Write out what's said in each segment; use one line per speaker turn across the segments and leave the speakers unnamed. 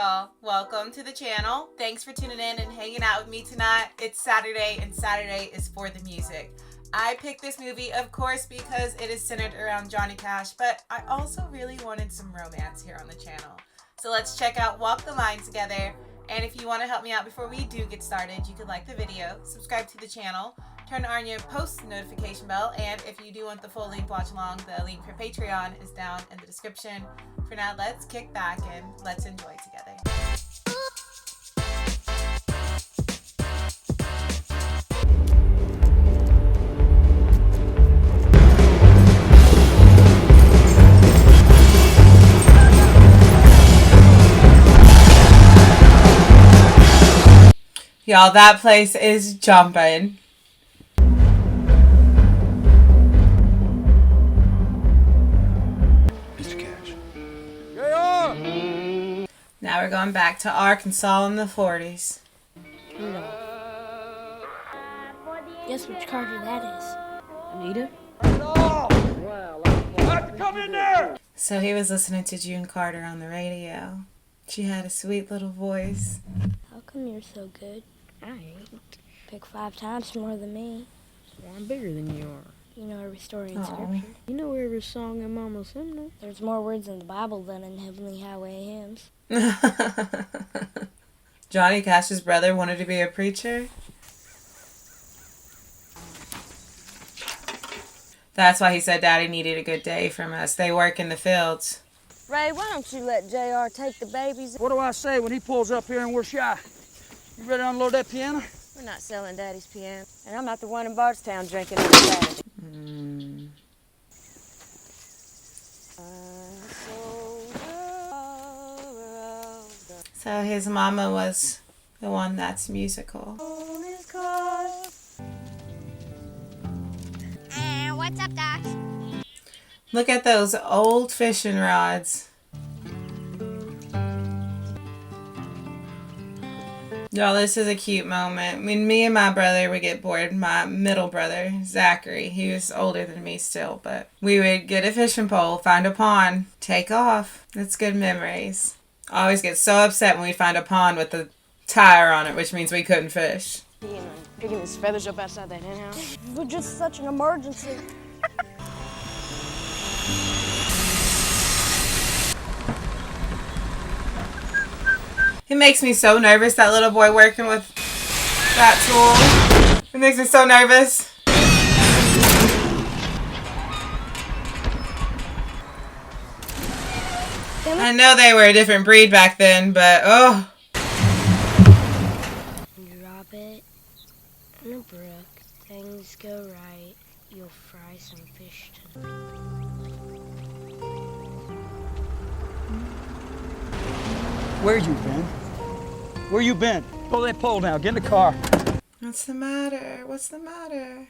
y'all? Welcome to the channel. Thanks for tuning in and hanging out with me tonight. It's Saturday and Saturday is for the music. I picked this movie, of course, because it is centered around Johnny Cash, but I also really wanted some romance here on the channel. So let's check out Walk the Line together. And if you want to help me out before we do get started, you could like the video, subscribe to the channel, turn on your post notification bell, and if you do want the full length watch along, the link for Patreon is down in the description. For now, let's kick back and let's enjoy together. Y'all, that place is jumping.
Mr. Cash.
Now we're going back to Arkansas in the 40s.
Guess which Carter that is. Anita?
Come in there!
So he was listening to June Carter on the radio. She had a sweet little voice.
How come you're so good?
I ain't.
Pick 5 times more than me.
Well, I'm bigger than you are.
You know every story in
Aw.
Scripture.
You know every song in Mama's hymnal.
There's more words in the Bible than in Heavenly Highway hymns.
Johnny Cash's brother wanted to be a preacher. That's why he said Daddy needed a good day from us. They work in the fields.
Ray, why don't you let JR take the babies?
What do I say when he pulls up here and we're shy? You ready to unload that piano?
We're not selling Daddy's piano. And I'm not the one in Bardstown drinking every Saturday.
So his mama was the one that's musical.
What's up, Doc?
Look at those old fishing rods. Y'all, this is a cute moment. When me and my brother would get bored, my middle brother, Zachary, he was older than me still, but we would get a fishing pole, find a pond, take off. That's good memories. I always get so upset when we find a pond with a tire on it, which means we couldn't fish.
Picking his feathers up outside that hen house.
It was just such an emergency.
It makes me so nervous, that little boy working with that tool. It makes me so nervous. I know they were a different breed back then, but oh.
Drop it in a brook. Things go right. You'll fry some fish tonight.
Where you been? Where you been? Pull that pole now. Get in the car.
What's the matter? What's the matter?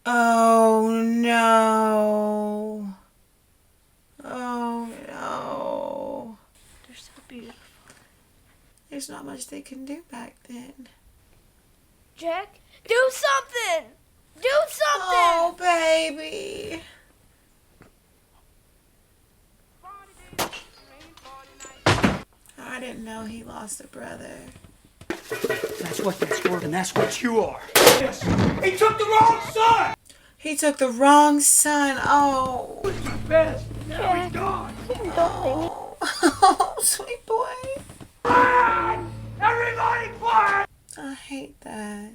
Oh no. Oh no.
They're so beautiful.
There's not much they can do back then.
Jack, do something! Do something!
Oh, baby. I didn't know he lost a brother.
That's what that's worth, and that's what you are. Yes. He took the wrong son!
He took the wrong son. Oh.
Best. Now he's gone.
Oh, sweet boy.
Quiet! Everybody quiet!
I hate that.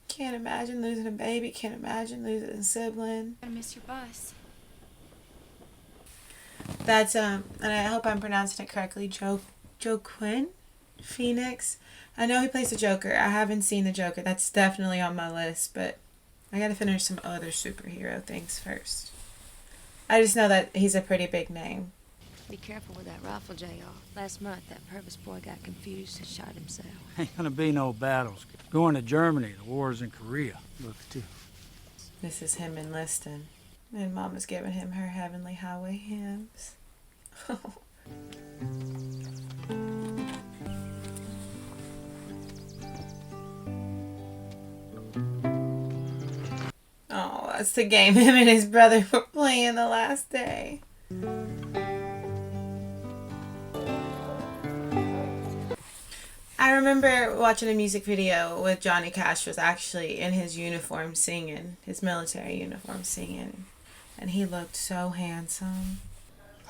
Can't imagine losing a baby. Can't imagine losing a sibling.
I miss your bus.
That's and I hope I'm pronouncing it correctly. Joaquin Phoenix. I know he plays the Joker. I haven't seen the Joker. That's definitely on my list, but I gotta finish some other superhero things first. I just know that he's a pretty big name.
Be careful with that rifle, JR. Last month, that Purvis boy got confused and shot himself.
Ain't gonna be no battles. Going to Germany. The war's in Korea. Look, too.
This is him enlisting. And Mama's giving him her Heavenly Highway hymns. Oh, that's the game him and his brother were playing the last day. I remember watching a music video with Johnny Cash was actually in his uniform singing, his military uniform singing, and he looked so handsome.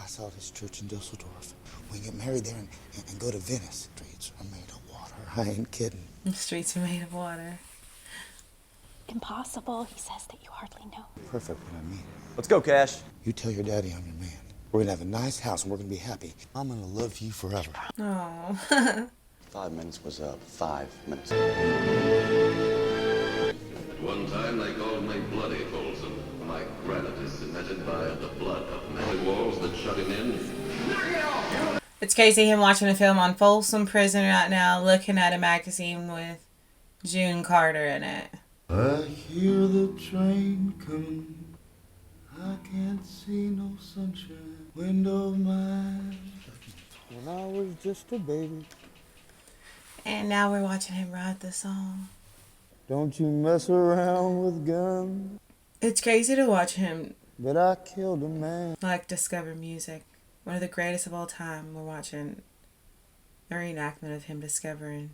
I saw this church in Dusseldorf. We can get married there and go to Venice. Streets are made of water. I ain't kidding.
The streets are made of water.
Impossible. He says that you hardly know.
Perfect what I mean.
Let's go, Cash.
You tell your daddy I'm your man. We're gonna have a nice house and we're gonna be happy. I'm gonna love you forever.
Oh.
5 minutes was up. 5 minutes.
At one time they called me Bloody Folsom. My granite is cemented by the blood of many walls that shut him in.
It's crazy him watching a film on Folsom Prison right now, looking at a magazine with June Carter in it.
I hear the train coming. I can't see no sunshine. Window of mine. When I was just a baby.
And now we're watching him write the song.
Don't you mess around with guns.
It's crazy to watch him
But I killed a man.
like discover music. One of the greatest of all time. We're watching a reenactment of him discovering.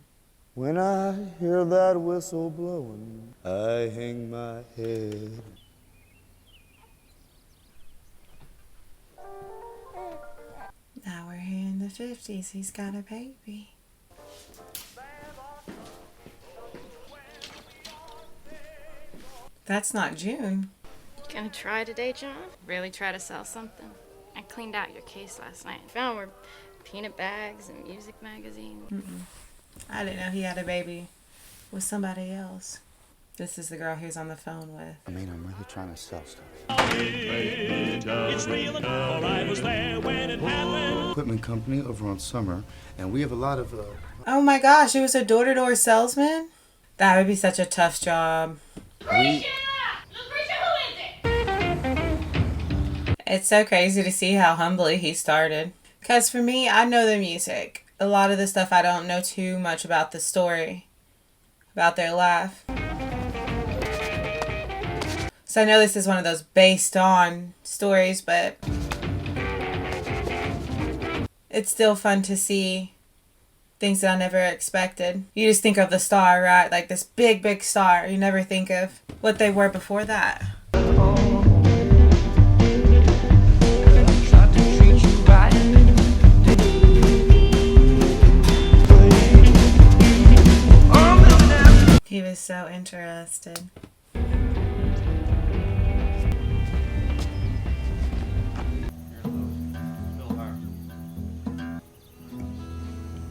When I hear that whistle blowing, I hang my head.
Now we're here in the 50s. He's got a baby. That's not June.
Gonna try today, John? Really try to sell something? I cleaned out your case last night. Found were peanut bags and music magazines.
I didn't know he had a baby with somebody else. This is the girl he was on the phone with.
I mean, I'm really trying to sell stuff.
It's real and all. I was there when it happened.
Equipment company over on Summer, and we have a lot of,
Oh my gosh, he was a door-to-door salesman? That would be such a tough job. It's so crazy to see how humbly he started. Because for me, I know the music. A lot of the stuff I don't know too much about the story, about their life. So I know this is one of those based on stories, but it's still fun to see things that I never expected. You just think of the star, right? Like this big, big star. You never think of what they were before that. He was so interested.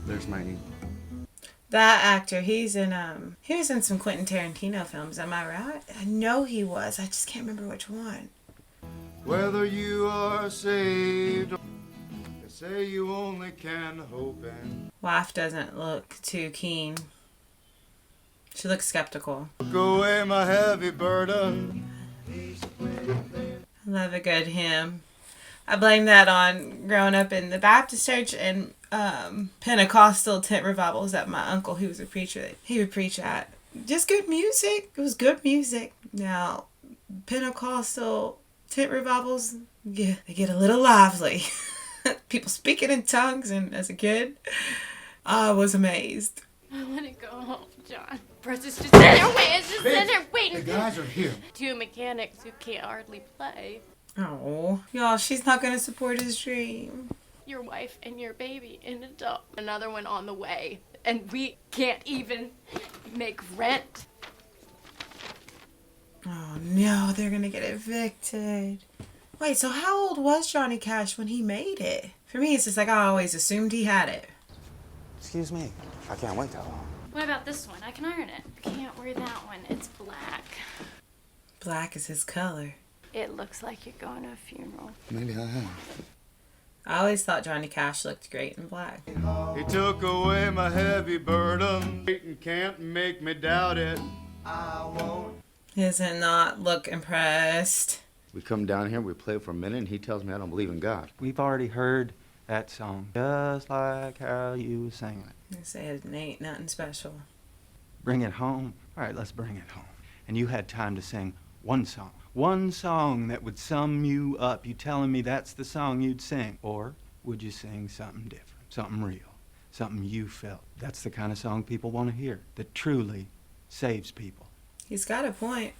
there's my name.
That actor, he was in some Quentin Tarantino films, am I right? I know he was. I just can't remember which one.
Whether you are saved, they say you only can hope and
Wife doesn't look too keen. She looks skeptical.
took away my heavy burden.
I love a good hymn. I blame that on growing up in the Baptist church and Pentecostal tent revivals that my uncle, who was a preacher, he would preach at. Just good music. It was good music. Now, Pentecostal tent revivals, yeah, they get a little lively. People speaking in tongues, and as a kid, I was amazed.
I want to go home, John. Bruce is just in their way. It's just in there
The
waiting.
guys are here.
Two mechanics who can't hardly play.
Oh, y'all, she's not going to support his dream.
Your wife and your baby in a dump. Another one on the way. And we can't even make rent.
Oh no, they're going to get evicted. Wait, so how old was Johnny Cash when he made it? For me, it's just like I always assumed he had it.
Excuse me. I can't wait that long.
What about this one? I can iron it. I can't wear that one. It's black.
Black is his color.
It looks like you're going to a funeral.
Maybe I am.
I always thought Johnny Cash looked great in black.
He took away my heavy burden. Satan can't make me doubt it. I won't.
He doesn't not look impressed.
We come down here, we play for a minute, and he tells me I don't believe in God.
We've already heard that song, just like how you sang it.
They say it ain't nothing special.
Bring it home. All right, let's bring it home. And you had time to sing one song. One song that would sum you up. You telling me that's the song you'd sing? Or would you sing something different, something real? something you felt. That's the kind of song people want to hear, that truly saves people.
He's got a point.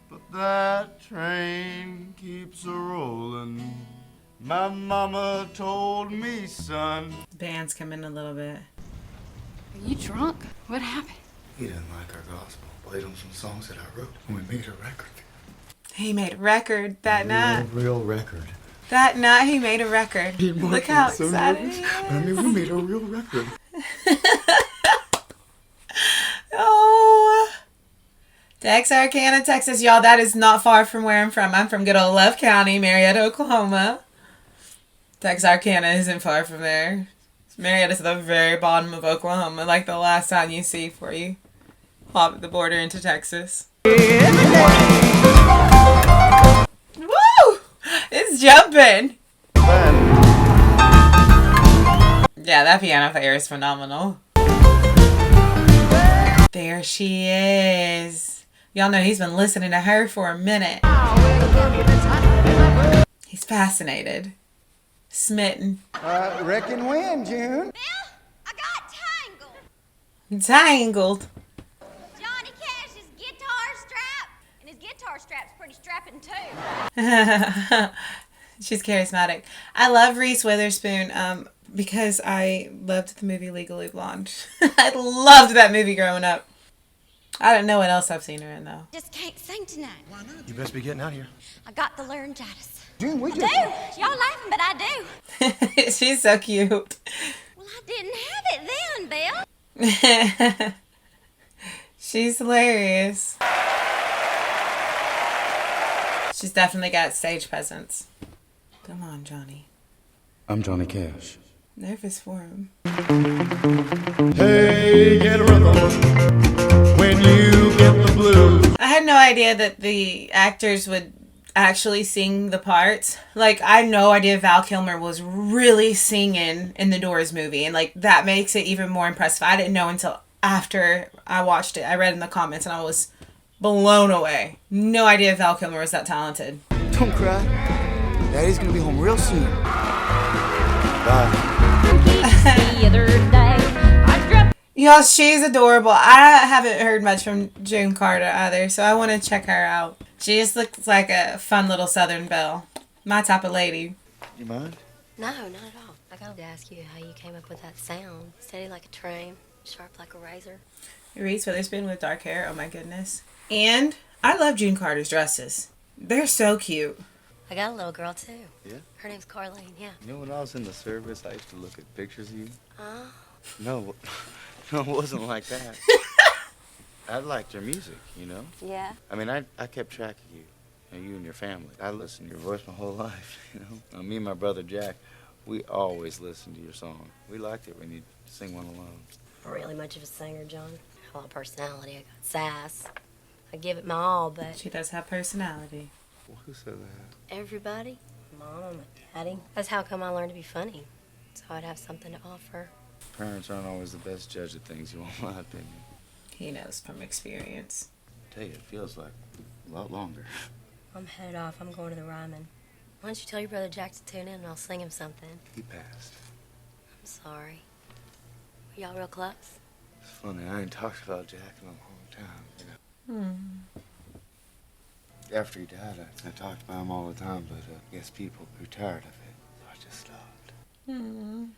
But that train keeps a-rollin'. My mama told me, son.
Band's come in a little bit.
Are you drunk? What happened?
He didn't like our gospel. Played him some songs that I wrote, and we made a record.
He made a record that night.
Real record.
That night he made a record. Look how excited he is.
I mean, we made a real record.
Oh. Texarkana, Texas. Y'all, that is not far from where I'm from. I'm from good old Love County, Marietta, Oklahoma. Texarkana isn't far from there. Marietta's at the very bottom of Oklahoma, like the last town you see before you hop the border into Texas. Woo! It's jumping! Yeah, that piano player is phenomenal. There she is. Y'all know he's been listening to her for a minute. He's fascinated. Smitten.
Reckon when, June?
Bill, I got tangled.
Tangled.
Johnny Cash's guitar strap, and his guitar strap's pretty strapping too.
She's charismatic. I love Reese Witherspoon because I loved the movie Legally Blonde. I loved that movie growing up. I don't know what else I've seen her in, though.
Just can't sing tonight.
Why not? You best be getting out of here.
I got the laryngitis.
June, we
I do. Y'all laughing, but I do.
She's so cute.
Well, I didn't have it then, Bill.
She's hilarious. She's definitely got stage presence. Come on, Johnny.
I'm Johnny Cash.
Nervous for him.
Hey, get a rhythm when you get the blues.
I had no idea that the actors would actually sing the parts. Like, I had no idea Val Kilmer was really singing in the Doors movie, and like that makes it even more impressive. I didn't know until after I watched it. I read in the comments and I was blown away. No idea Val Kilmer was that talented.
Don't cry. Daddy's gonna be home real soon. Bye.
Y'all, she's adorable. I haven't heard much from June Carter either, so I want to check her out. She just looks like a fun little Southern belle. My type of lady.
You mind?
No, not at all. I gotta ask you how you came up with that sound. Steady like a train, sharp like a razor.
Reese Witherspoon with dark hair. Oh my goodness. And I love June Carter's dresses. They're so cute.
I got a little girl too.
Yeah?
Her name's Carlene, yeah.
You know, when I was in the service, I used to look at pictures of you.
Oh.
No, no, it wasn't like that. I liked your music, you know?
Yeah?
I mean, I kept track of you and your family. I listened to your voice my whole life, you know? Me and my brother Jack, we always listened to your song. We liked it when you'd sing one alone.
Not really much of a singer, John. I have a lot of personality. I got sass. I give it my all, but...
She does have personality.
Well, who said that?
Everybody. Mama, my daddy. That's how come I learned to be funny. So I'd have something to offer.
Parents aren't always the best judge of things, you want my opinion.
He knows from experience.
I tell you, it feels like a lot longer.
I'm headed off. I'm going to the Ryman. Why don't you tell your brother Jack to tune in and I'll sing him something?
He passed.
I'm sorry. Were y'all real close?
It's funny, I ain't talked about Jack in a long time, you know? After he died, I talked about him all the time, but I guess people grew tired of it, so I just stopped.
John,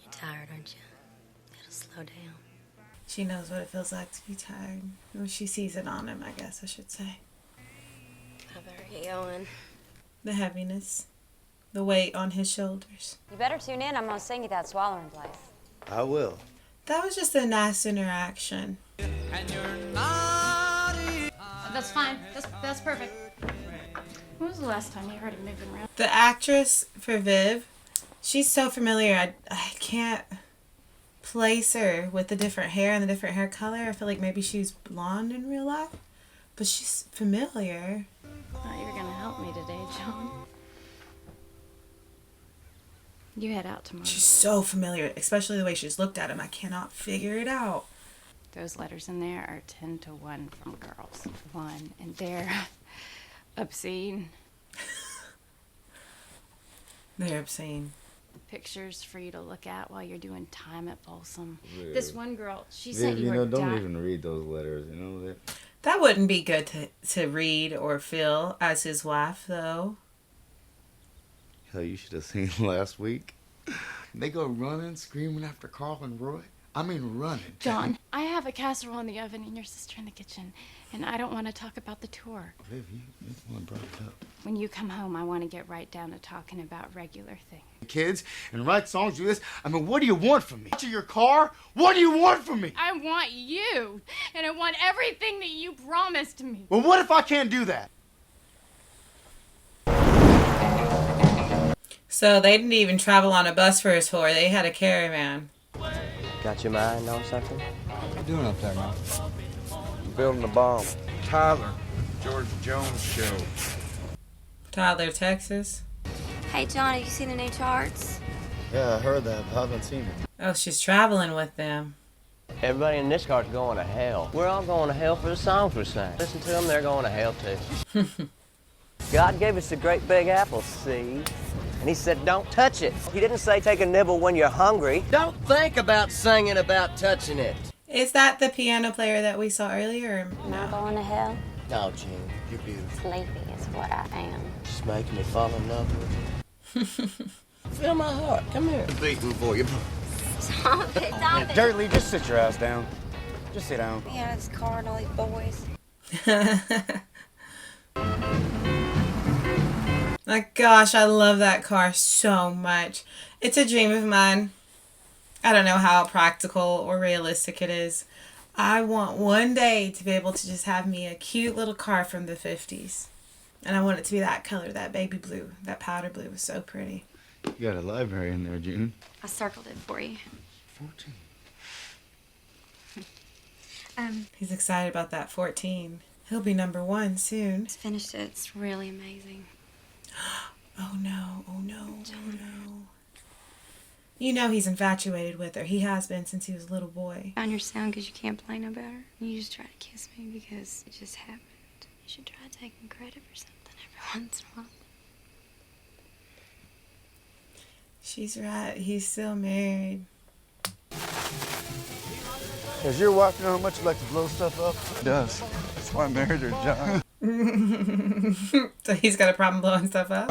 you're tired, aren't you? It'll slow down.
She knows what it feels like to be tired. When she sees it on him, I guess I should say.
I better get going.
The heaviness. The weight on his shoulders.
You better tune in. I'm gonna sing you that swallowing place.
I will.
That was just a nice interaction.
That's fine. That's perfect. When was the last time you heard him moving around?
The actress for Viv, she's so familiar. I can't place her with the different hair and the different hair color. I feel like maybe she's blonde in real life, but she's familiar.
Thought you were gonna help me today, John. You head out tomorrow.
She's so familiar, especially the way she's looked at him. I cannot figure it out.
Those letters in there are 10 to 1 from girls. 1, and they're obscene.
They're obscene.
Pictures for you to look at while you're doing time at Folsom.
Viv.
This one girl, she
Viv,
sent you her
don't
di-
even read those letters, you know that.
That wouldn't be good to read or feel as his wife, though.
Hell, you should have seen last week. They go running, screaming after Carl and Roy. I mean, running.
John, I have a casserole in the oven and your sister in the kitchen, and I don't want to talk about the tour.
Viv, you're the one brought it up.
When you come home, I want to get right down to talking about regular things.
Kids, and write songs, do this. I mean, what do you want from me? To your car? What do you want from me?
I want you, and I want everything that you promised me.
Well, what if I can't do that?
So they didn't even travel on a bus for his tour. They had a caravan.
Got your mind on something?
What you doing up there, man?
I'm building a bomb.
Tyler, George Jones show.
Tyler, Texas.
Hey, John, have you seen the new charts?
Yeah, I heard that, but I haven't seen it.
Oh, she's traveling with them.
Everybody in this car's going to hell. We're all going to hell for the songs we sang. Listen to them, they're going to hell too. God gave us a great big apple seed, and he said don't touch it. He didn't say take a nibble when you're hungry. Don't think about singing about touching it.
Is that the piano player that we saw earlier? Or
Not
no?
going to hell?
No, Jean, you're beautiful.
Sleepy is what I am.
Just making me fall in love with you. Feel my heart. Come here.
Beating for you.
Stop it, stop it.
Dirtly, just sit your ass down. Just sit down.
Yeah, this car and all these boys.
My gosh, I love that car so much. It's a dream of mine. I don't know how practical or realistic it is. I want one day to be able to just have me a cute little car from the 50s. And I want it to be that color, that baby blue. That powder blue was so pretty.
You got a library in there, June.
I circled it for you.
14.
He's excited about that 14. He'll be #1 soon.
Just finished it. It's really amazing.
Oh no, oh no, oh no. You know he's infatuated with her. He has been since he was a little boy.
Found your sound because you can't play no better. You just try to kiss me because it just happened. You should try taking credit for something every once in a while.
She's right. He's still married.
Does your wife know how much you like to blow stuff up?
It does. That's why I married her, John.
So he's got a problem blowing stuff up?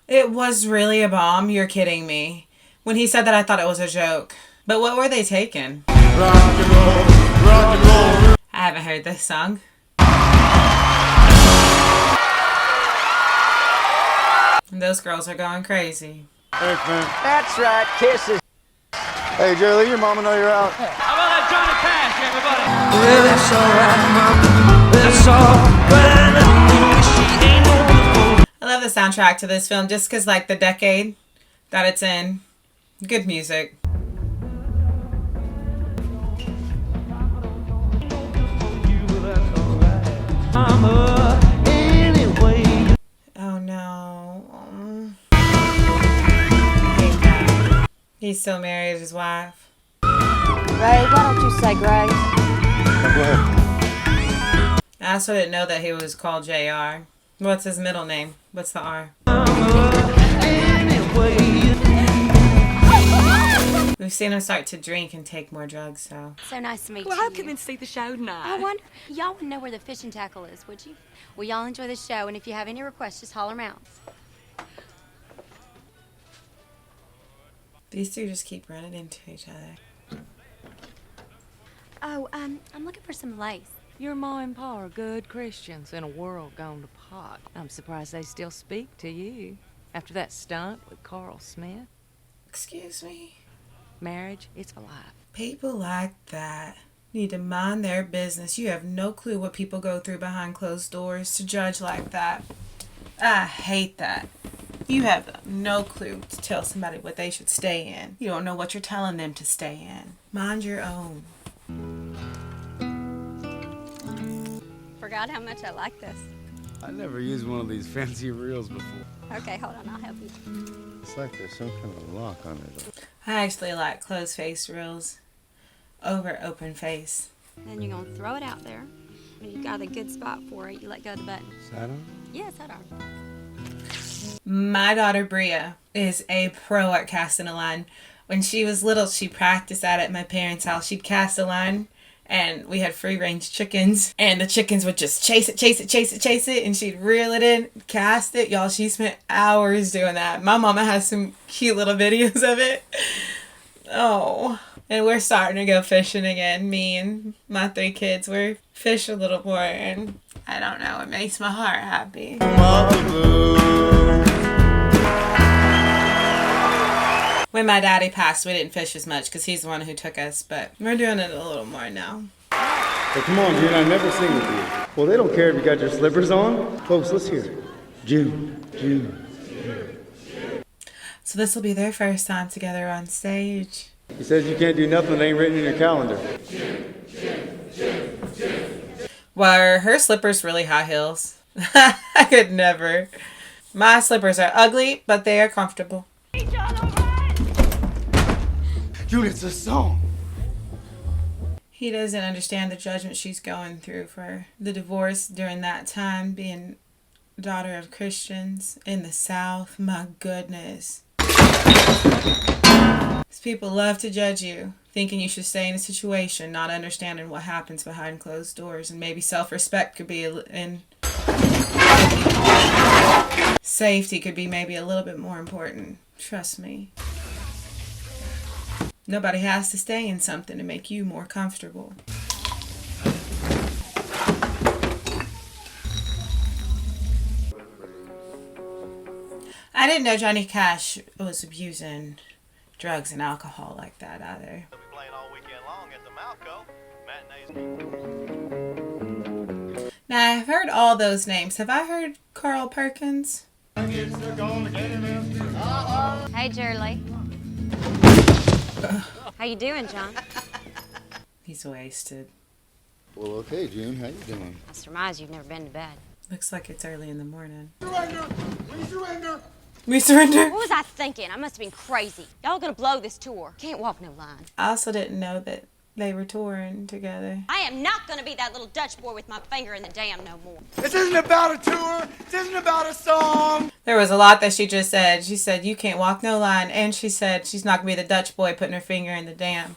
It was really a bomb. You're kidding me. When he said that, I thought it was a joke. But what were they taking?
Rock and roll, rock and roll.
I haven't heard this song. And those girls are going crazy.
Thanks, man.
That's right, kisses.
Hey, Jerry, let your mama know you're out.
How about that Johnny Cash, everybody? Well, that's alright, mama. That's alright. She ain't no.
I love the soundtrack to this film just because, like, the decade that it's in. Good music. Oh no. Hate that. He's still married to his wife.
Ray, why don't you say Grace?
I also didn't know that he was called JR. What's his middle name? What's the R? We've seen him start to drink and take more drugs, so.
So nice to meet you.
Well, I'll come and see the show tonight.
I wonder, y'all would know where the fishing tackle is, would you? Well, y'all enjoy the show, and if you have any requests, just holler 'em out.
These two just keep running into each other.
Oh, I'm looking for some lace.
Your ma and pa are good Christians in a world gone to pot. I'm surprised they still speak to you after that stunt with Carl Smith.
Excuse me?
Marriage, it's for life.
People like that need to mind their business. You have no clue what people go through behind closed doors to judge like that. I hate that. You have no clue to tell somebody what they should stay in. You don't know what you're telling them to stay in. Mind your own.
Forgot how much I like this.
I never used one of these fancy reels before.
Okay, hold on, I'll help you.
It's like there's some kind of lock on it.
I actually like closed face reels over open face.
Then you're gonna throw it out there, When you got a good spot for it, you let go of the button.
Saturn?
Yeah, sidearm.
My daughter Bria is a pro at casting a line. When she was little, she practiced at it at my parents' house. She'd cast a line, and we had free-range chickens, and the chickens would just chase it, and she'd reel it in, cast it. Y'all, she spent hours doing that. My mama has some cute little videos of it. Oh, and we're starting to go fishing again. Me and my 3 kids, we're fish a little more, and I don't know, it makes my heart happy. When my daddy passed, we didn't fish as much because he's the one who took us, but we're doing it a little more now.
Hey, come on, June, I never sing with you. Well, they don't care if you got your slippers on. Folks, let's hear it. June, June.
So this will be their first time together on stage.
He says you can't do nothing that ain't written in your calendar.
Well, her slippers really high heels. I could never. My slippers are ugly, but they are comfortable.
June, it's a song.
He doesn't understand the judgment she's going through for the divorce during that time, being daughter of Christians in the South. My goodness. These people love to judge you, thinking you should stay in a situation, not understanding what happens behind closed doors, and maybe self-respect could be in safety could be maybe a little bit more important. Trust me. Nobody has to stay in something to make you more comfortable. I didn't know Johnny Cash was abusing drugs and alcohol like that either. Now, I've heard all those names. Have I heard Carl Perkins?
Hey, Shirley. How you doing, John?
He's wasted.
Well, okay, June, how you doing?
I surmise you've never been to bed.
Looks like it's early in the morning.
Surrender! We surrender!
We surrender?
What was I thinking? I must have been crazy. Y'all gonna blow this tour. Can't walk no line.
I also didn't know that they were touring together.
I am not gonna be that little Dutch boy with my finger in the dam no more.
This isn't about a tour. This isn't about a song.
There was a lot that she just said. She said, you can't walk no line. And she said she's not going to be the Dutch boy putting her finger in the dam.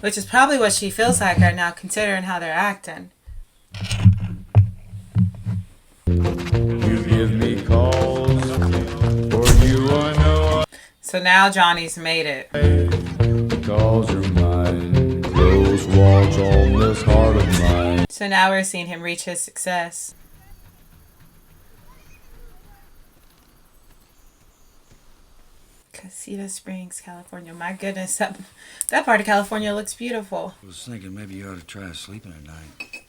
Which is probably what she feels like right now, considering how they're acting.
You give me calls, for you I know
So now Johnny's made it.
calls are mine. Close walls on this heart of mine.
So now we're seeing him reach his success. Casita Springs, California. My goodness, that part of California looks beautiful.
I was thinking maybe you ought to try sleeping at night.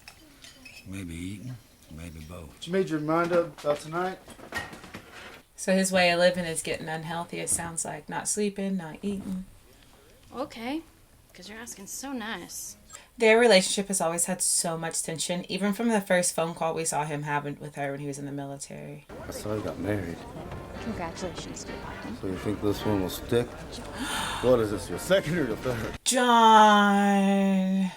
Maybe eating, maybe both.
You made your mind up about tonight?
So his way of living is getting unhealthy, it sounds like. Not sleeping, not eating.
Okay, because you're asking so nice.
Their relationship has always had so much tension, even from the first phone call we saw him having with her when he was in the military.
I saw you got married.
Congratulations, dear.
So you think this one will stick? What is this, your second or your third?
John!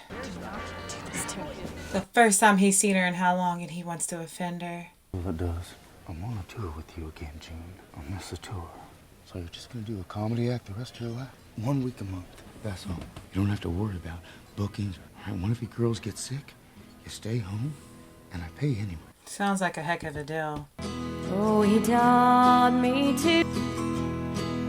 The first time he's seen her in how long, and he wants to offend her.
Well, it does. I'm on a tour with you again, June. I miss the tour. So you're just gonna do a comedy act the rest of your life? 1 week a month. That's all. You don't have to worry about bookings. All right, one of you girls gets sick, you stay home, and I pay you anyway.
Sounds like a heck of a deal.
Oh, he taught me to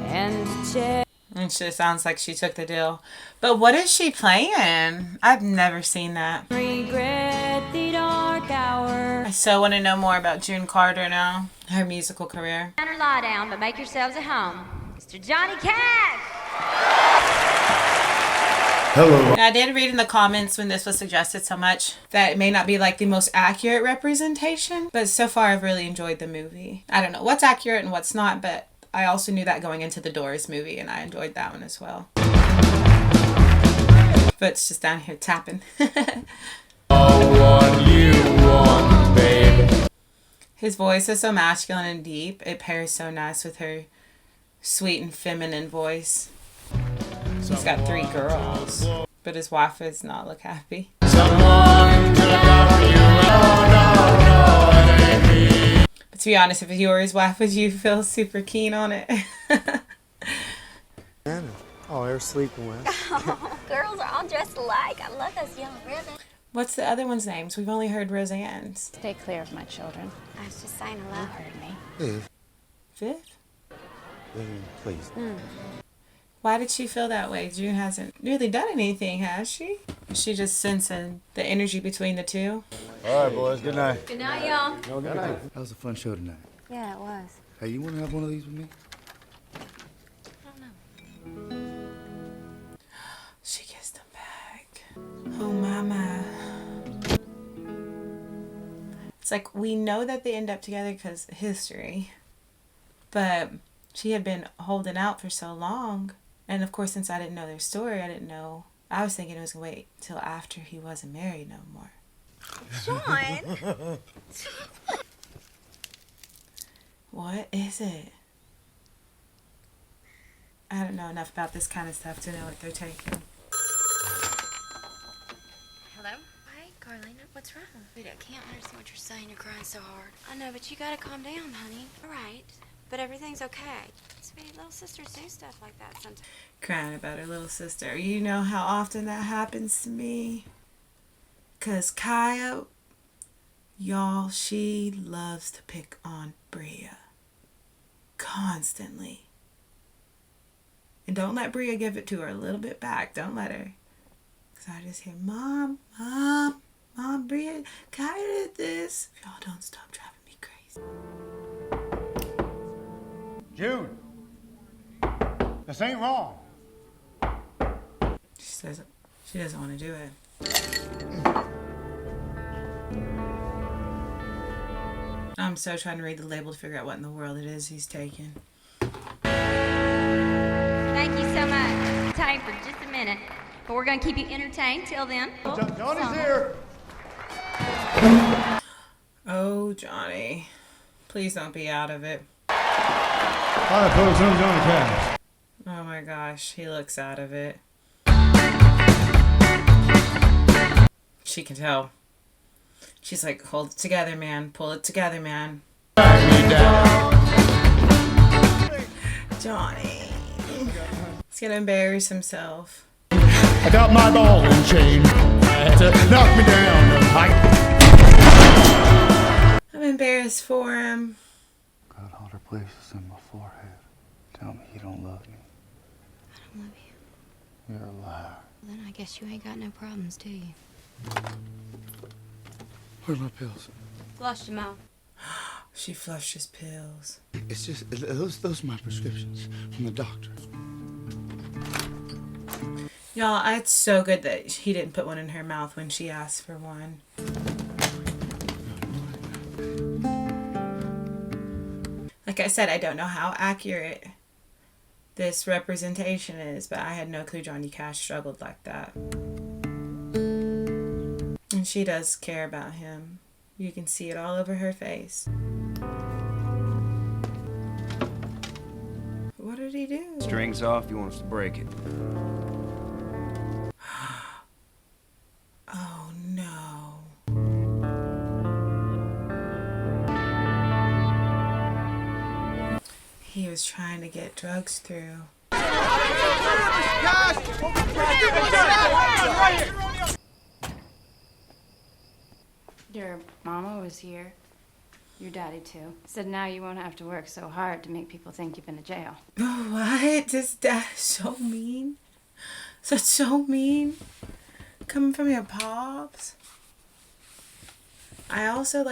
and to check.
And she sounds like she took the deal. But what is she playing? I've never seen that.
Regret the dark hour.
I so want to know more about June Carter now. Her musical career.
Or lie down, but make yourselves at home. Mr. Johnny Cash!
Hello.
I did read in the comments when this was suggested so much that it may not be like the most accurate representation, but so far I've really enjoyed the movie. I don't know what's accurate and what's not, but I also knew that going into the Doors movie, and I enjoyed that one as well. But it's just down here tapping.
All you want, babe.
His voice is so masculine and deep. It pairs so nice with her sweet and feminine voice. He's got 3 girls, but his wife does not look happy.
Someone to love you.
be honest, if you were his wife, would you feel super keen on it?
Oh, they're sleeping with.
Oh, girls are all dressed alike. I love those yellow ribbons.
What's the other one's names? We've only heard Roseanne's.
Stay clear of my children.
I was just saying
You
aloud.
heard me.
Viv,
Viv?
Vivian, please.
Why did she feel that way? June hasn't really done anything, has she? Is she just sensing the energy between the two?
All right, boys. Good night.
Good night, y'all.
No, good night. That was a fun show tonight.
Yeah, it was.
Hey, you want to have one of these with me?
She kissed him back. Oh, mama. It's like, we know that they end up together because history. But she had been holding out for so long. And of course, since I didn't know their story, I didn't know. I was thinking it was going to wait till after he wasn't married no more.
Sean!
What is it? I don't know enough about this kind of stuff to know what they're taking.
Hello? Hey, Carlina, what's wrong? Dude, I can't understand what you're saying. You're crying so hard. I know, but you gotta calm down, honey. All right. But everything's okay. Sweetie, little sisters do stuff like that sometimes.
Crying about her little sister. You know how often that happens to me? 'Cause Kaya, y'all, she loves to pick on Bria. Constantly. And don't let Bria give it to her a little bit back. Don't let her. 'Cause I just hear, Mom, Bria, Kaya did this. If y'all don't stop driving me crazy.
June, this ain't wrong.
She says she doesn't want to do it. I'm so trying to read the label to figure out what in the world it is he's taking.
Thank you so much. Time for just a minute, but we're going to keep you entertained till then.
Johnny's here.
Oh, Johnny. Please don't be out of it.
Hi, folks. I'm Johnny Cash.
Oh my gosh, he looks out of it. She can tell. She's like, hold it together, man. Pull it together, man. Johnny. He's gonna embarrass himself.
I got my ball and chain to knock me down.
I'm embarrassed for him.
Got hotter places in my forehead. Tell me you don't love me.
I don't love you.
You're a liar.
Then I guess you ain't got no problems, do you?
Where's my pills?
Flush them out.
She flushed his pills.
It's just, those are my prescriptions from the doctor.
Y'all, it's so good that he didn't put one in her mouth when she asked for one. Like I said, I don't know how accurate this representation is, but I had no clue Johnny Cash struggled like that. And she does care about him. You can see it all over her face. What did he do?
Strings off, he wants to break it.
Oh no. He was trying to get drugs through.
Your mama was here. Your daddy, too. Said now you won't have to work so hard to make people think you've been to jail.
What? This dad is so mean. That's so mean. Coming from your pops. I also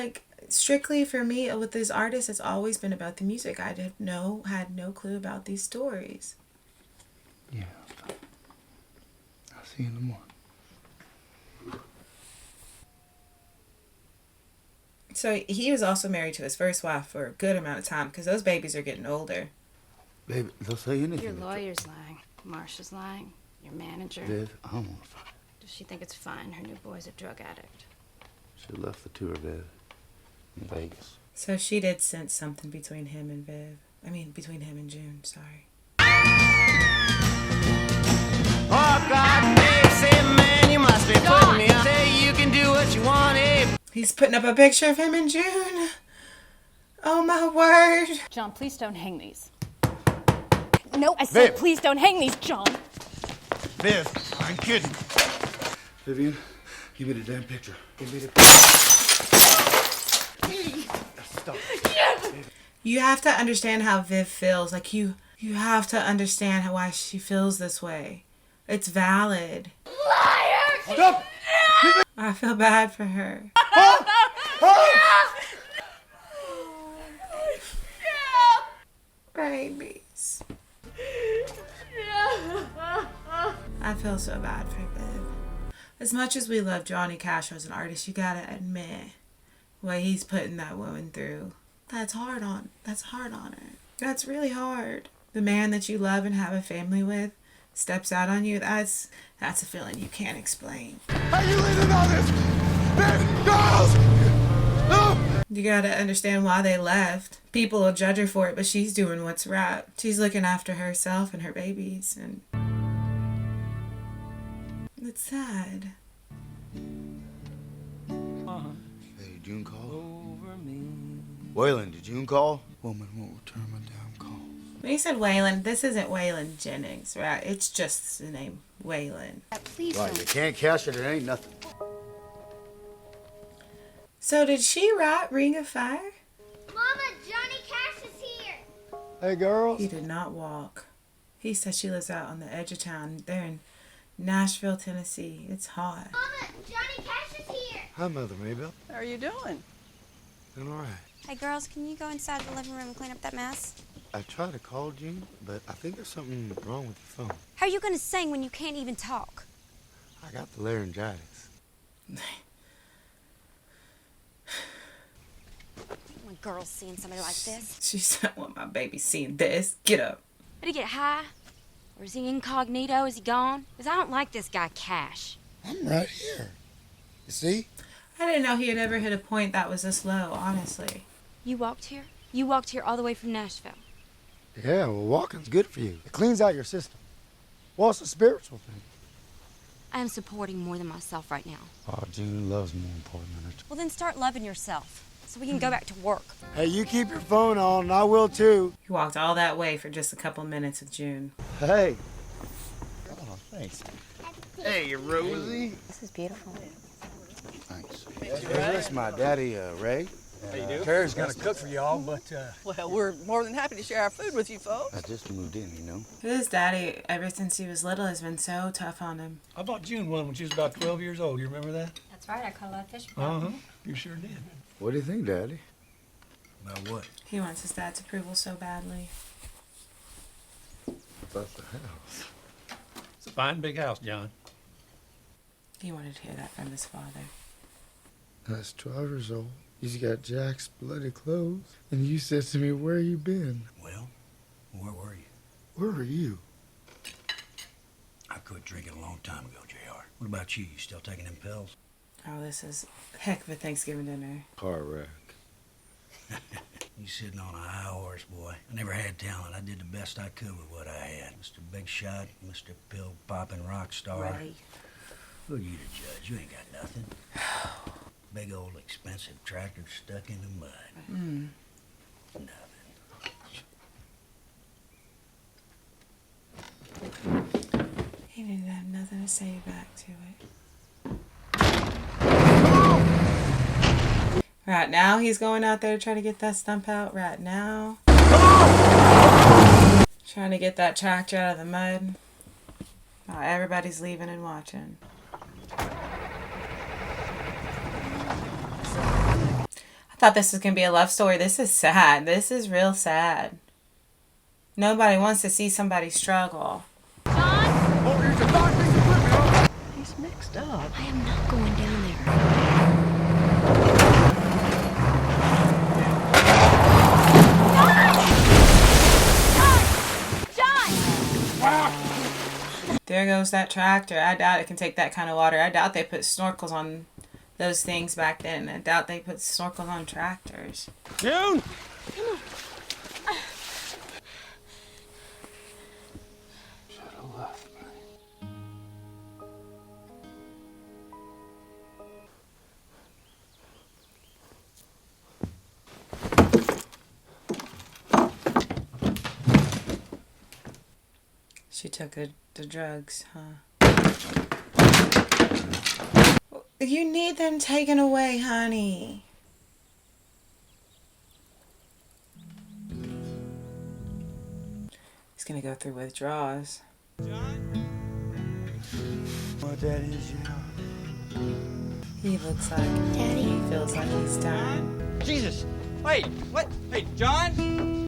strictly for me with this artist, it's always been about the music. I had no clue about these stories.
Yeah. I'll see you in the morning.
So he was also married to his first wife for a good amount of time because those babies are getting older.
Baby, they'll say anything.
Your lawyer's lying. Marsha's lying. Your manager.
Viv, I'm on fire.
Does she think it's fine her new boy's a drug addict?
She left the tour, Viv, in Vegas.
So she did sense something between him and Viv. I mean, between him and June, sorry.
Oh, God, Dave, say, man, you must be putting me on. Say you can do what you want, Abe.
He's putting up a picture of him and June. Oh my word.
John, please don't hang these. No, I said
Viv.
please don't hang these, John.
Viv, I'm kidding. Vivian, give me the damn picture. Give me the Stop.
You have to understand how Viv feels. Like you have to understand why she feels this way. It's valid.
Liar!
Stop!
I feel bad for her. Babies. I feel so bad for Viv. As much as we love Johnny Cash as an artist, you gotta admit what he's putting that woman through. That's hard on her. That's really hard. The man that you love and have a family with steps out on you. That's a feeling you can't explain.
Are you leaving on this? Viv, girls! No!
You gotta understand why they left. People will judge her for it, but she's doing what's right. She's looking after herself and her babies, and it's sad.
Hey, June call? Waylon, did June call? Woman won't return my damn call.
When you said Waylon, this isn't Waylon Jennings, right? It's just the name Waylon.
Please
Right, you can't cash it, it ain't nothing.
So did she write Ring of Fire?
Mama, Johnny Cash is here.
Hey, girls.
He did not walk. He said she lives out on the edge of town. They're in Nashville, Tennessee. It's hot.
Mama, Johnny Cash is here.
Hi, Mother Maybell.
How are you doing?
Doing all right.
Hey, girls, can you go inside the living room and clean up that mess?
I tried to call June, but I think there's something wrong with your phone.
How are you going to sing when you can't even talk?
I got the laryngitis.
When girls seeing somebody like this.
She said, I want my baby seeing this. Get up.
Did he get high? Or is he incognito? Is he gone? Because I don't like this guy, Cash.
I'm right here. You see?
I didn't know he had ever hit a point that was this low, honestly.
You walked here? You walked here all the way from Nashville.
Yeah, well, walking's good for you. It cleans out your system. Well, it's a spiritual thing.
I am supporting more than myself right now.
Oh, June loves more important than her.
Well, then start loving yourself so we can go back to work.
Hey, you keep your phone on, and I will too.
He walked all that way for just a couple minutes with June.
Hey. Oh, thanks. Hey, Rosie.
This is beautiful.
Thanks. This is my daddy, Ray.
How you doing?
Tara's gonna cook for y'all, but
Well, we're more than happy to share our food with you folks.
I just moved in, you know.
His daddy, ever since he was little, has been so tough on him.
I bought June one when she was about 12 years old. You remember that?
That's right, I caught a lot of fish.
Uh-huh. You sure did.
What do you think, Daddy?
About what?
He wants his dad's approval so badly.
About the house.
It's a fine big house, John.
He wanted to hear that from his father.
That's 12 years old. He's got Jack's bloody clothes. And you said to me, where you been?
Well, where were you?
Where are you?
I quit drinking a long time ago, JR. What about you? You still taking them pills?
Oh, this is heck of a Thanksgiving dinner.
Car wreck.
You sitting on a high horse, boy. I never had talent. I did the best I could with what I had. Mr. Big Shot, Mr. Pill Poppin' Rock Star.
Right.
Who are you to judge? You ain't got nothing. Big old expensive tractor stuck in the mud. Nothing.
He didn't have nothing to say back to it. Right now, he's going out there to try to get that stump out. Right now. Trying to get that tractor out of the mud. Oh, everybody's leaving and watching. I thought this was going to be a love story. This is sad. This is real sad. Nobody wants to see somebody struggle.
He's mixed up.
I am not going down there.
There goes that tractor. I doubt it can take that kind of water. I doubt they put snorkels on those things back then. I doubt they put snorkels on tractors.
June!
took the drugs, huh? You need them taken away, honey. He's gonna go through withdrawals.
What that is,
He looks like he feels like he's dying.
Jesus! Wait, what? Hey, John?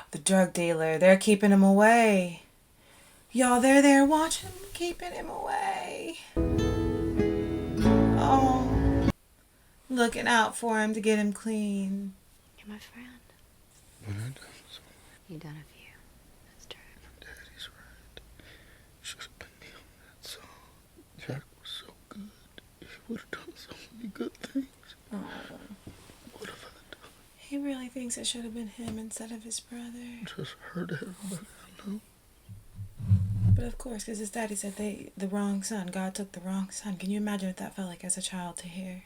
The drug dealer, they're keeping him away. Y'all, they're there watching him, keeping him away. Oh, looking out for him to get him clean.
You're my friend.
When I done so,
You done a few. That's true.
Daddy's right. Should have been me on that song. Jack was so good. He would have done so many good things.
Oh.
What have I done?
He really thinks it should have been him instead of his brother.
Just hurt everybody I know.
But of course, because his daddy said the wrong son. God took the wrong son. Can you imagine what that felt like as a child to hear?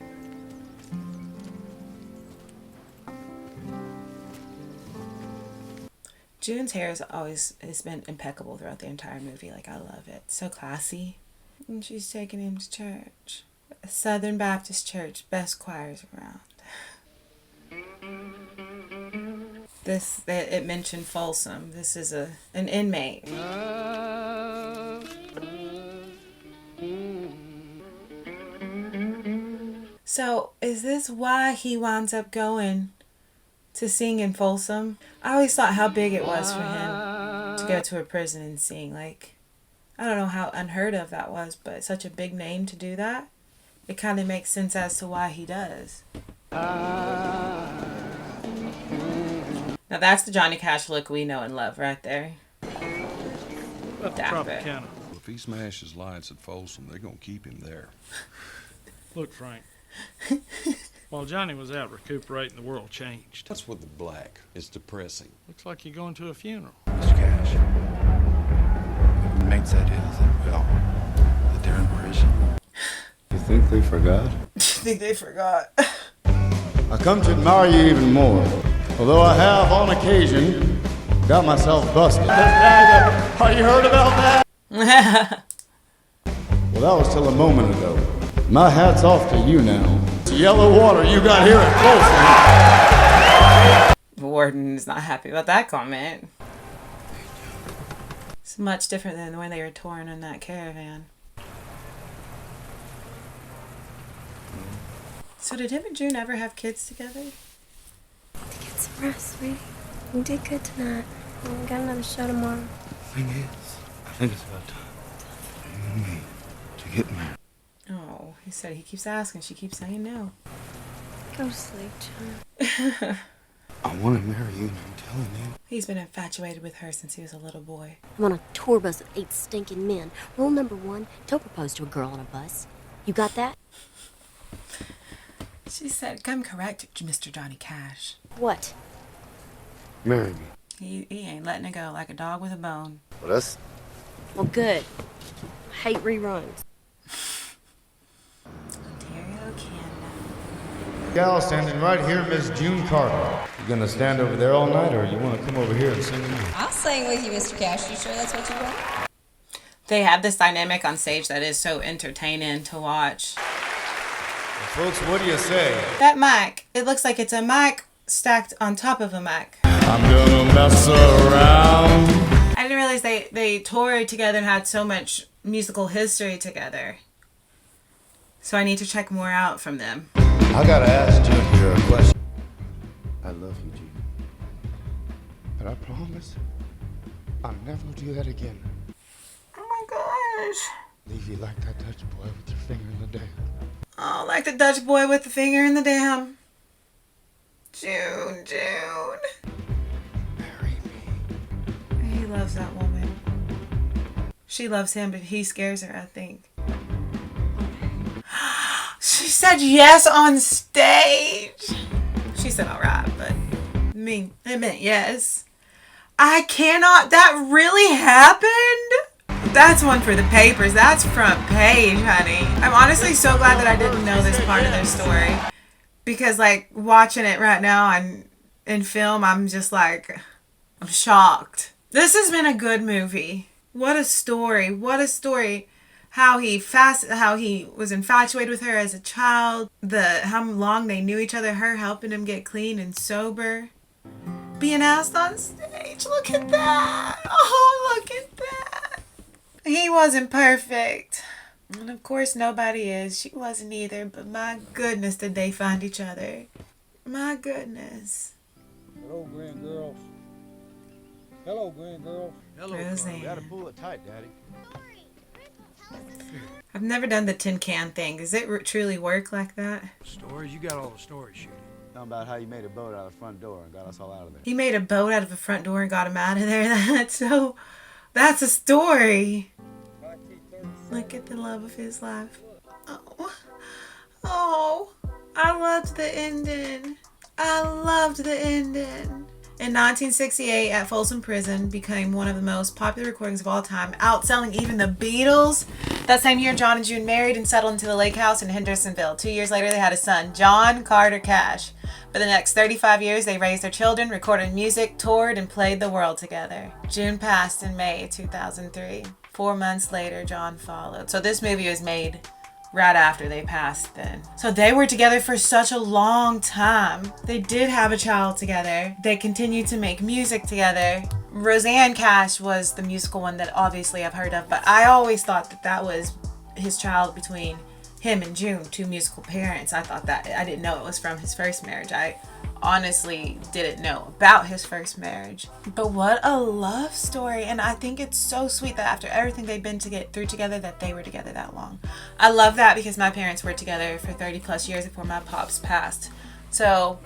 June's hair has been impeccable throughout the entire movie. Like, I love it. So classy. And she's taking him to church. A Southern Baptist church. Best choirs around. It mentioned Folsom. This is an inmate. So, is this why he winds up going to sing in Folsom? I always thought how big it was for him to go to a prison and sing. Like, I don't know how unheard of that was, but such a big name to do that. It kind of makes sense as to why he does. Now that's the Johnny Cash look we know and love right there. Dapper.
If he smashes lights at Folsom, they're going to keep him there.
Look, Frank. While Johnny was out recuperating, the world changed.
What's with the black? It's depressing.
Looks like you're going to a funeral.
Mr. Cash. Mates that is, well, that they're in prison. You think they forgot?
I think they forgot.
I come to admire you even more. Although I have, on occasion, got myself busted. Have you heard about that? Well, that was till a moment ago. My hat's off to you now. It's yellow water you got here at Folsom.
The warden is not happy about that comment. It's much different than when they were touring in that caravan. So did him and June ever have kids together?
Get some rest, sweetie. You did good tonight. We got another show tomorrow.
The thing is, I think it's about time for you and me to get married.
Oh, he said he keeps asking. She keeps saying no.
Go to sleep, John.
I want to marry you, and I'm telling you.
He's been infatuated with her since he was a little boy.
I'm on a tour bus with 8 stinking men. Rule number 1, don't propose to a girl on a bus. You got that?
She said, come correct, Mr. Johnny Cash.
What?
Marry me.
He ain't letting it go like a dog with a bone.
Well, that's...
Well, good. I hate reruns.
Ontario, Canada.
Gal standing right here, Miss June Carter. You gonna stand over there all night, or you want to come over here and sing with me?
I'll sing with you, Mr. Cash. You sure that's what you want?
They have this dynamic on stage that is so entertaining to watch.
Folks, what do you say?
That mic, it looks like it's a mic stacked on top of a mic.
I'm gonna mess around.
I didn't realize they toured together and had so much musical history together. So I need to check more out from them.
I gotta ask June here a question.
I love you, June. But I promise I'll never do that again.
Oh my gosh.
Leave you like that Dutch boy with your finger in the dam.
Oh, like the Dutch boy with the finger in the dam. June.
Marry me.
He loves that woman. She loves him, but he scares her, I think. She said yes on stage. She said all right, but it meant yes. I cannot. That really happened? That's one for the papers. That's front page, honey. I'm honestly so glad that I didn't know this part of their story. Because, like, watching it right now in film, I'm just like, I'm shocked. This has been a good movie. What a story. What a story. How he was infatuated with her as a child. How long they knew each other. Her helping him get clean and sober. Being asked on stage. Look at that. Oh, look at that. He wasn't perfect. And of course nobody is. She wasn't either. But my goodness, did they find each other. My goodness.
Hello, grand girls. Hello, grand girls.
Hello,
Roseanne.
You gotta pull it tight, Daddy.
I've never done the tin can thing. Does it truly work like that?
Stories? You got all the stories, Shooty.
Talking about how you made a boat out of the front door and got us all out of there.
He made a boat out of the front door and got him out of there. That's a story. Look at the love of his life. Oh, I loved the ending. In 1968, at Folsom Prison, became one of the most popular recordings of all time, outselling even the Beatles. That same year, John and June married and settled into the lake house in Hendersonville. 2 years later, they had a son, John Carter Cash. For the next 35 years, they raised their children, recorded music, toured, and played the world together. June passed in May 2003. 4 months later, John followed. So this movie was made right after they passed then. So they were together for such a long time. They did have a child together. They continued to make music together. Roseanne Cash was the musical one that obviously I've heard of, but I always thought that was his child between him and June, two musical parents. I didn't know it was from his first marriage. I honestly didn't know about his first marriage. But what a love story. And I think it's so sweet that after everything they've been through together, that they were together that long. I love that because my parents were together for 30 plus years before my pops passed. So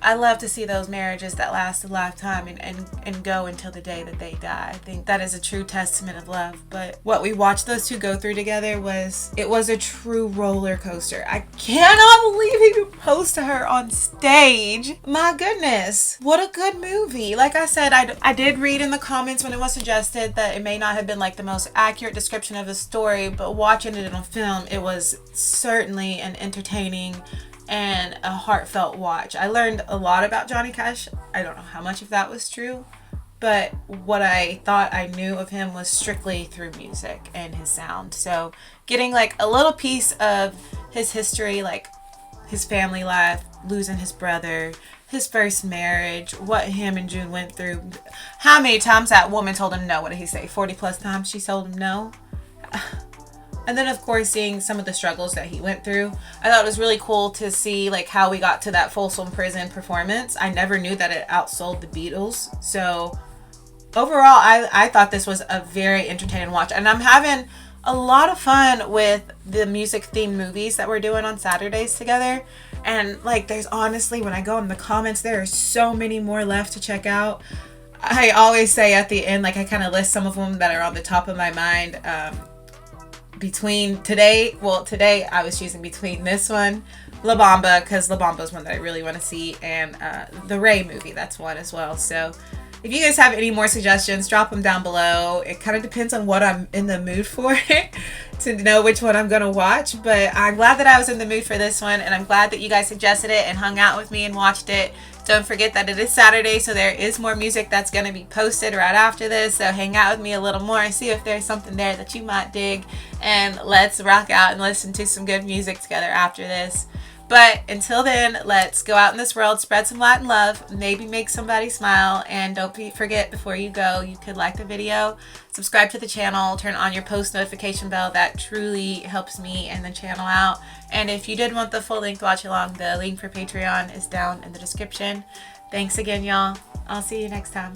I love to see those marriages that last a lifetime and go until the day that they die. I think that is a true testament of love. But what we watched those two go through together was a true roller coaster. I cannot believe he proposed to her on stage. My goodness, what a good movie. Like I said, I did read in the comments when it was suggested that it may not have been like the most accurate description of the story, but watching it on film, it was certainly an entertaining and a heartfelt watch. I learned a lot about Johnny Cash. I don't know how much of that was true, but what I thought I knew of him was strictly through music and his sound. So getting like a little piece of his history, like his family life, losing his brother, his first marriage, what him and June went through, how many times that woman told him no. What did he say? 40 plus times she told him no. And then, of course, seeing some of the struggles that he went through. I thought it was really cool to see like how we got to that Folsom Prison performance. I never knew that it outsold the Beatles. So overall, I thought this was a very entertaining watch. And I'm having a lot of fun with the music-themed movies that we're doing on Saturdays together. And like, there's honestly, when I go in the comments, there are so many more left to check out. I always say at the end, like I kind of list some of them that are on the top of my mind. Today I was choosing between this one, La Bamba, because La Bamba is one that I really want to see, and the Ray movie, that's one as well. So if you guys have any more suggestions, drop them down below. It kind of depends on what I'm in the mood for to know which one I'm going to watch, but I'm glad that I was in the mood for this one, and I'm glad that you guys suggested it and hung out with me and watched it. Don't forget that it is Saturday, so there is more music that's going to be posted right after this. So hang out with me a little more and see if there's something there that you might dig. And let's rock out and listen to some good music together after this. But until then, let's go out in this world, spread some light and love, maybe make somebody smile. And don't forget, before you go, you could like the video, subscribe to the channel, turn on your post notification bell. That truly helps me and the channel out. And if you did want the full length watch along, the link for Patreon is down in the description. Thanks again, y'all. I'll see you next time.